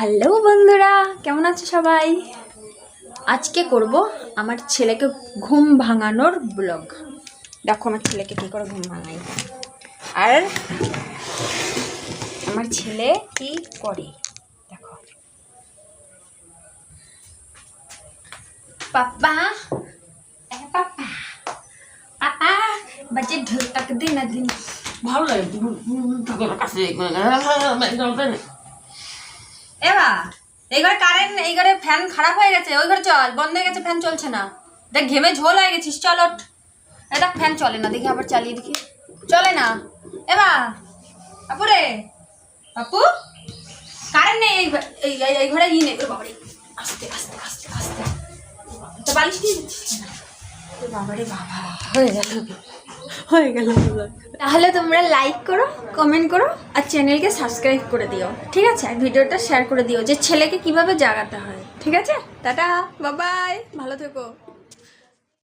Hello বন্ধুরা, কেমন আছো সবাই? আজকে করব আমার ছেলেকে ঘুম ভাঙানোর ব্লগ। দেখো আমার ছেলেকে কী করে ঘুম ভাঙাই, আর আমার ছেলে কি করে দেখো। পাপা পাপা পাপা বাজে ঢোল তাক দিন না দিন ভালো লাগে কাছে এবা এই ঘরে কারেন্ট, এই ঘরে ফ্যান খারাপ হয়ে গেছে, ওই ঘরে চল, বন্ধ হয়ে গেছে, ফ্যান চলছে না। দেখ ঘেমে ঝোল হয়ে গেছিস, চল ওঠ। এই দেখ ফ্যান চলে না, দেখি আবার চালিয়ে দেখি, চলে না। এবা আপু রে, আপু কারেন্ট নেই, এই ঘরে ই নেই। বাবারে আস্তে আস্তে আস্তে আস্তে, তো বালিশ দিয়ে দিচ্ছিস না। বাবারে বাবা, হয়ে গেল। তাহলে তোমরা লাইক করো, কমেন্ট করো আর চ্যানেলকে সাবস্ক্রাইব করে দিও, ঠিক আছে? আর ভিডিওটা শেয়ার করে দিও যে ছেলেকে কিভাবে জাগাতে হয়, ঠিক আছে? টাটা, বাই বাই, ভালো থেকো।